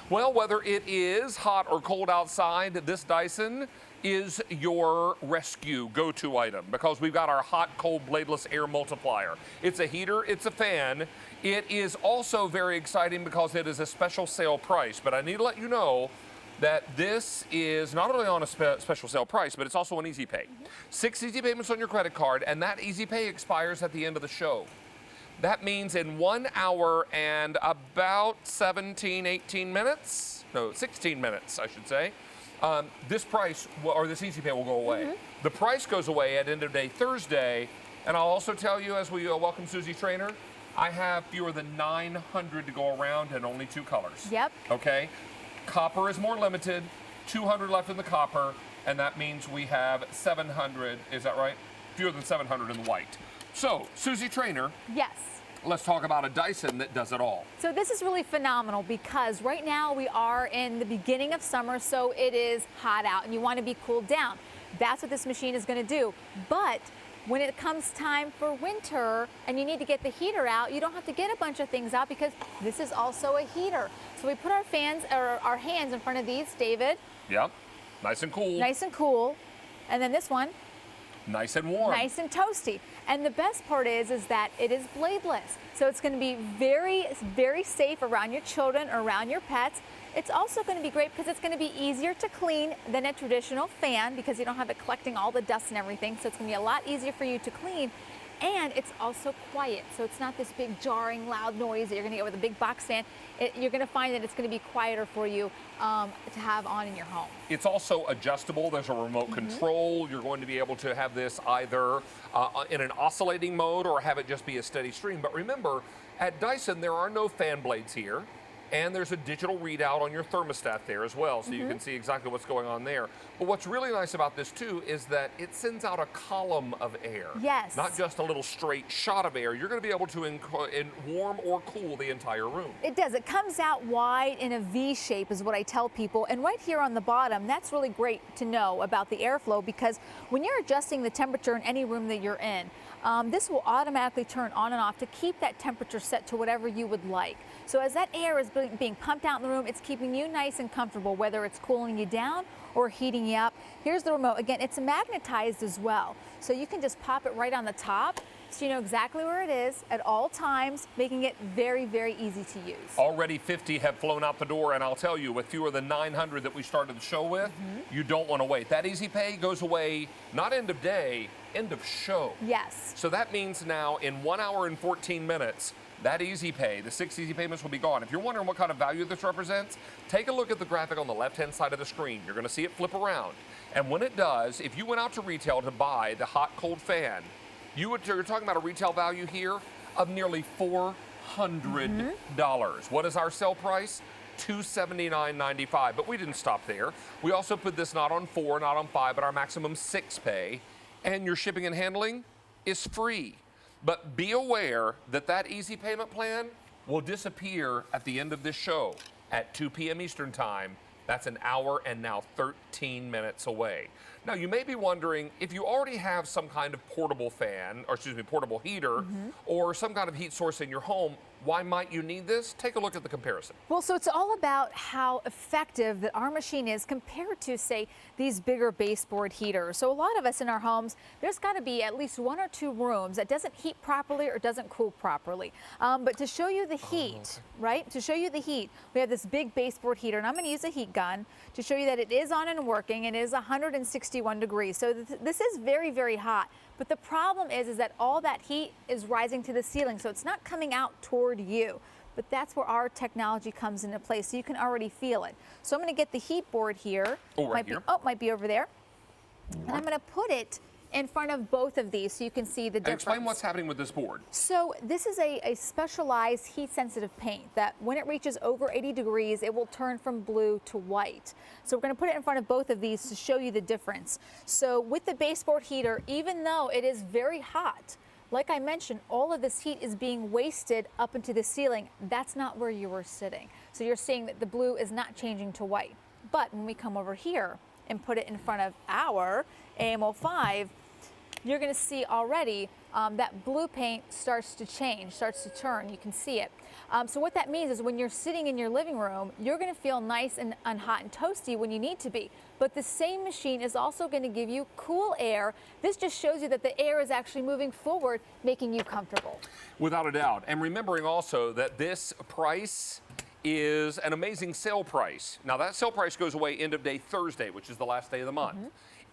Well, whether it is hot or cold outside, this Dyson is your rescue go-to item because we've got our hot, cold, bladeless air multiplier. It's a heater, it's a fan. It is also very exciting because it is a special sale price, but I need to let you know that this is not only on a special sale price, but it's also an easy pay. 6 easy payments on your credit card, and that easy pay expires at the end of the show. That means in 1 hour and about 17, 18 minutes, no, 16 minutes, I should say, this price, or this easy pay will go away. The price goes away at end of day Thursday, and I'll also tell you as we welcome Susie Trainer, I have fewer than 900 to go around and only 2 colors. Yep. Okay? Copper is more limited, 200 left in the copper, and that means we have 700, is that right? Fewer than 700 in the white. So, Susie Trainer. Yes. Let's talk about a Dyson that does it all. So this is really phenomenal because right now we are in the beginning of summer, so it is hot out and you want to be cooled down. That's what this machine is going to do. But when it comes time for winter and you need to get the heater out, you don't have to get a bunch of things out because this is also a heater. So we put our hands in front of these, David. Yep, nice and cool. Nice and cool. And then this one. Nice and warm. Nice and toasty. And the best part is that it is bladeless. So it's going to be very, very safe around your children, around your pets. It's also going to be great because it's going to be easier to clean than a traditional fan because you don't have it collecting all the dust and everything. So it's going to be a lot easier for you to clean. And it's also quiet, so it's not this big jarring loud noise that you're going to get with a big box fan. You're going to find that it's going to be quieter for you to have on in your home. It's also adjustable. There's a remote control. You're going to be able to have this either in an oscillating mode or have it just be a steady stream. But remember, at Dyson, there are no fan blades here. And there's a digital readout on your thermostat there as well, so you can see exactly what's going on there. But what's really nice about this too is that it sends out a column of air. Yes. Not just a little straight shot of air. You're going to be able to warm or cool the entire room. It does. It comes out wide in a V shape is what I tell people. And right here on the bottom, that's really great to know about the airflow because when you're adjusting the temperature in any room that you're in, this will automatically turn on and off to keep that temperature set to whatever you would like. So as that air is being pumped out in the room, it's keeping you nice and comfortable, whether it's cooling you down or heating you up. Here's the remote. Again, it's magnetized as well. So you can just pop it right on the top so you know exactly where it is at all times, making it very, very easy to use. Already 50 have flown out the door, and I'll tell you, with fewer than 900 that we started the show with, you don't want to wait. That easy pay goes away, not end of day, end of show. Yes. So that means now in 1 hour and 14 minutes, that easy pay, the 6 easy payments will be gone. If you're wondering what kind of value this represents, take a look at the graphic on the left-hand side of the screen. You're going to see it flip around. And when it does, if you went out to retail to buy the hot, cold fan, you're talking about a retail value here of nearly $400. What is our sale price? $279.95. But we didn't stop there. We also put this not on 4, not on 5, but our maximum 6 pay. And your shipping and handling is free. But be aware that that easy payment plan will disappear at the end of this show at 2 p.m. Eastern Time. That's an hour and now 13 minutes away. Now, you may be wondering if you already have some kind of portable fan, or excuse me, portable heater, or some kind of heat source in your home, why might you need this? Take a look at the comparison. Well, so it's all about how effective that our machine is compared to, say, these bigger baseboard heaters. So a lot of us in our homes, there's got to be at least 1 or 2 rooms that doesn't heat properly or doesn't cool properly. But to show you the heat, right? To show you the heat, we have this big baseboard heater, and I'm going to use a heat gun to show you that it is on and working. It is 161 degrees. So this is very, very hot. But the problem is that all that heat is rising to the ceiling, so it's not coming out toward you. But that's where our technology comes into play, so you can already feel it. So I'm going to get the heat board here. Oh, right here. Might be over there. And I'm going to put it in front of both of these so you can see the difference. Explain what's happening with this board. So this is a specialized heat-sensitive paint that when it reaches over 80 degrees, it will turn from blue to white. So we're going to put it in front of both of these to show you the difference. So with the baseboard heater, even though it is very hot, like I mentioned, all of this heat is being wasted up into the ceiling. That's not where you were sitting. So you're seeing that the blue is not changing to white. But when we come over here and put it in front of our AM05, you're going to see already that blue paint starts to change, starts to turn. You can see it. So what that means is when you're sitting in your living room, you're going to feel nice and hot and toasty when you need to be. But the same machine is also going to give you cool air. This just shows you that the air is actually moving forward, making you comfortable. Without a doubt. And remembering also that this price is an amazing sale price. Now that sale price goes away end of day Thursday, which is the last day of the month.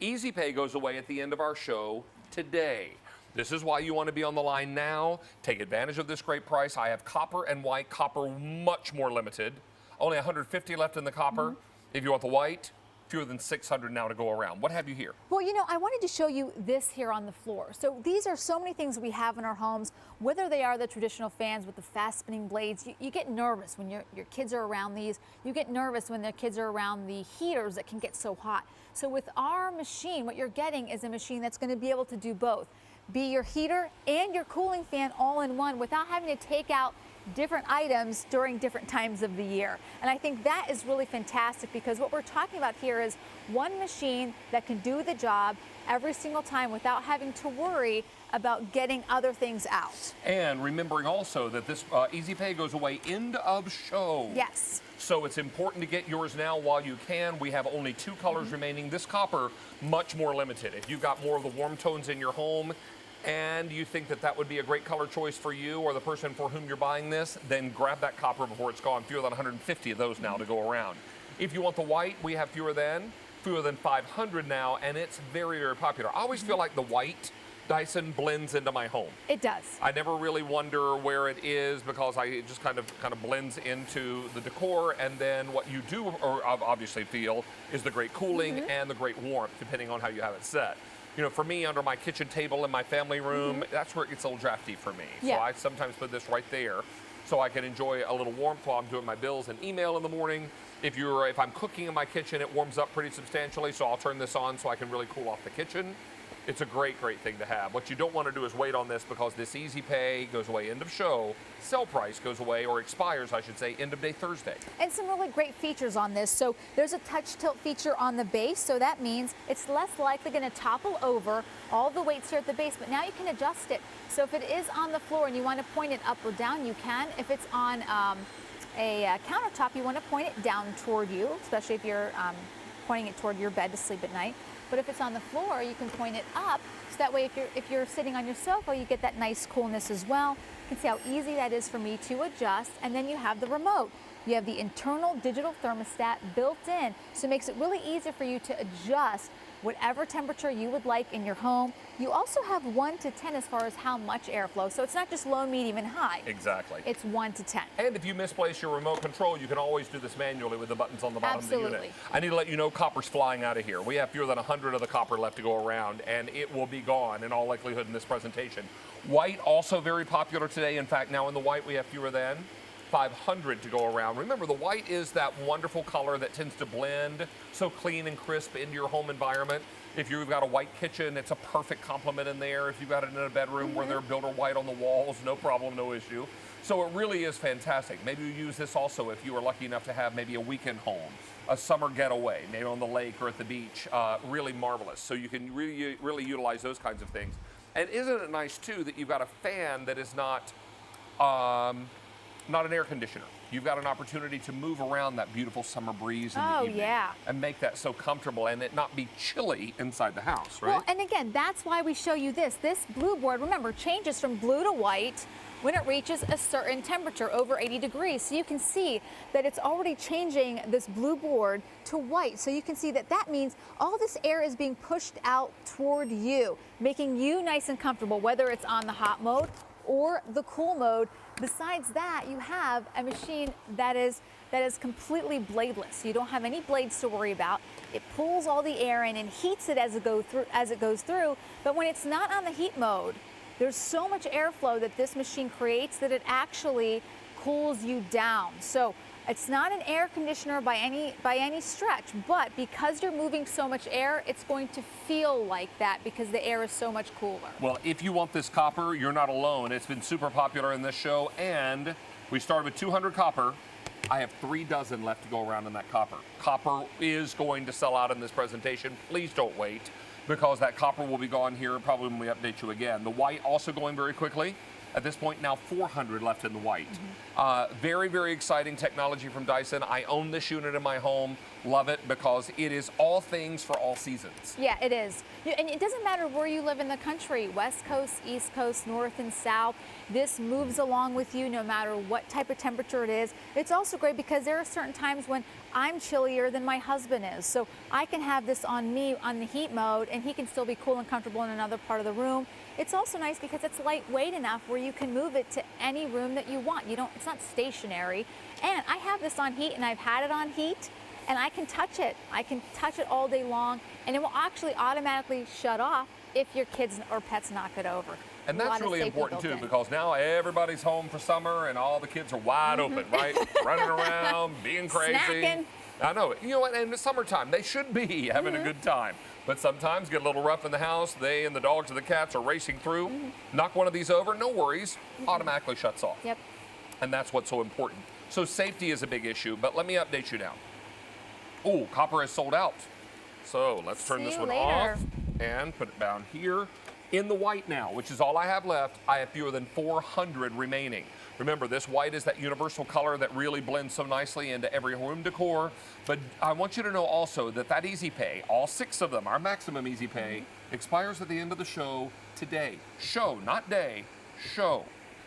Easy Pay goes away at the end of our show today. This is why you want to be on the line now. Take advantage of this great price. I have copper and white. Copper much more limited. Only 150 left in the copper. If you want the white, fewer than 600 now to go around. What have you here? Well, you know, I wanted to show you this here on the floor. So these are so many things we have in our homes, whether they are the traditional fans with the fast spinning blades. You get nervous when your kids are around these. You get nervous when their kids are around the heaters that can get so hot. So with our machine, what you're getting is a machine that's going to be able to do both. Be your heater and your cooling fan all in one without having to take out different items during different times of the year. And I think that is really fantastic because what we're talking about here is one machine that can do the job every single time without having to worry about getting other things out. And remembering also that this Easy Pay goes away end of show. Yes. So it's important to get yours now while you can. We have only 2 colors remaining. This copper, much more limited. If you've got more of the warm tones in your home, and you think that that would be a great color choice for you or the person for whom you're buying this, then grab that copper before it's gone. Fewer than 150 of those now to go around. If you want the white, we have fewer than 500 now, and it's very, very popular. I always feel like the white Dyson blends into my home. It does. I never really wonder where it is because it just kind of blends into the decor, and then what you do or obviously feel is the great cooling and the great warmth, depending on how you have it set. You know, for me, under my kitchen table in my family room, that's where it gets a little drafty for me. Yeah. So I sometimes put this right there so I can enjoy a little warmth while I'm doing my bills and email in the morning. If I'm cooking in my kitchen, it warms up pretty substantially, so I'll turn this on so I can really cool off the kitchen. It's a great, great thing to have. What you don't want to do is wait on this because this Easy Pay goes away end of show. Sale price goes away, or expires, I should say, end of day Thursday. And some really great features on this. So there's a touch tilt feature on the base, so that means it's less likely going to topple over. All the weights here at the base, but now you can adjust it. So if it is on the floor and you want to point it up or down, you can. If it's on a countertop, you want to point it down toward you, especially if you're pointing it toward your bed to sleep at night. But if it's on the floor, you can point it up, so that way if you're sitting on your sofa, you get that nice coolness as well. You can see how easy that is for me to adjust. And then you have the remote. You have the internal digital thermostat built in, so it makes it really easy for you to adjust whatever temperature you would like in your home. You also have 1 to 10 as far as how much airflow, so it's not just low, medium, and high. Exactly. It's 1 to 10. And if you misplace your remote control, you can always do this manually with the buttons on the bottom of the Absolutely. unit. I need to let you know copper's flying out of here. We have fewer than 100 of the copper left to go around, and it will be gone in all likelihood in this presentation. White, also very popular today. In fact, now in the white, we have fewer than 500 to go around. Remember, the white is that wonderful color that tends to blend so clean and crisp into your home environment. If you've got a white kitchen, it's a perfect complement in there. If you've got it in a bedroom where they're built white on the walls, no problem, no issue. So it really is fantastic. Maybe you use this also if you are lucky enough to have maybe a weekend home, a summer getaway, maybe on the lake or at the beach. Really marvelous. So you can really utilize those kinds of things. And isn't it nice too that you've got a fan that is not an air conditioner? You've got an opportunity to move around that beautiful summer breeze in the evening and make that so comfortable and it not be chilly inside the house, right? Well, and again, that's why we show you this. This blue board, remember, changes from blue to white when it reaches a certain temperature, over 80 degrees. So you can see that it's already changing this blue board to white. So you can see that that means all this air is being pushed out toward you, making you nice and comfortable, whether it's on the hot mode or the cool mode. Besides that, you have a machine that is completely bladeless. So you don't have any blades to worry about. It pulls all the air in and heats it as it goes through. But when it's not on the heat mode, there's so much airflow that this machine creates that it actually cools you down. So it's not an air conditioner by any stretch, but because you're moving so much air, it's going to feel like that because the air is so much cooler. Well, if you want this copper, you're not alone. It's been super popular in this show, and we started with 200 copper. I have 3 dozen left to go around in that copper. Copper is going to sell out in this presentation. Please don't wait. because that copper will be gone here probably when we update you again. The white also going very quickly. At this point, now 400 left in the white. Very, very exciting technology from Dyson. I own this unit in my home. Love it because it is all things for all seasons. Yeah, it is. And it doesn't matter where you live in the country, West Coast, East Coast, North and South. This moves along with you no matter what type of temperature it is. It's also great because there are certain times when I'm chillier than my husband is. So I can have this on me on the heat mode and he can still be cool and comfortable in another part of the room. It's also nice because it's lightweight enough where you can move it to any room that you want. It's not stationary. And I have this on heat and I've had it on heat and I can touch it. I can touch it all day long and it will actually automatically shut off if your kids or pets knock it over. And that's really important too because now everybody's home for summer and all the kids are wide open, right? Running around, being crazy. Snacking. I know. You know what? In the summertime, they should be having a good time. But sometimes get a little rough in the house. They and the dogs or the cats are racing through. Knock one of these over, no worries. Automatically shuts off. Yep. And that's what's so important. So safety is a big issue, but let me update you now. Oh, copper is sold out. So let's turn this one off and put it down here. In the white now, which is all I have left, I have fewer than 400 remaining. Remember, this white is that universal color that really blends so nicely into every room decor. But I want you to know also that Easy Pay, all 6 of them, our maximum Easy Pay, expires at the end of the show today. Show, not day, show.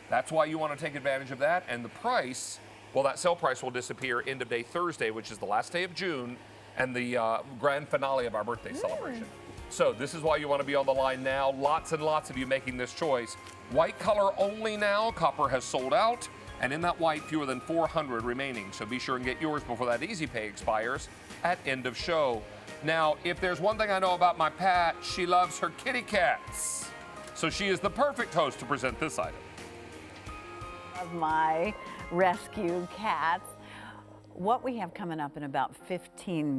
That's why you want to take advantage of that. And the price, well, that sale price will disappear end of day Thursday, which is the last day of June, and the grand finale of our birthday celebration. So this is why you want to be on the line now. Lots and lots of you making this choice. White color only now. Copper has sold out. And in that white, fewer than 400 remaining. So be sure and get yours before that Easy Pay expires at end of show. Now, if there's one thing I know about my Pat, she loves her kitty cats. So she is the perfect host to present this item. Of my rescue cats. What we have coming up in about 15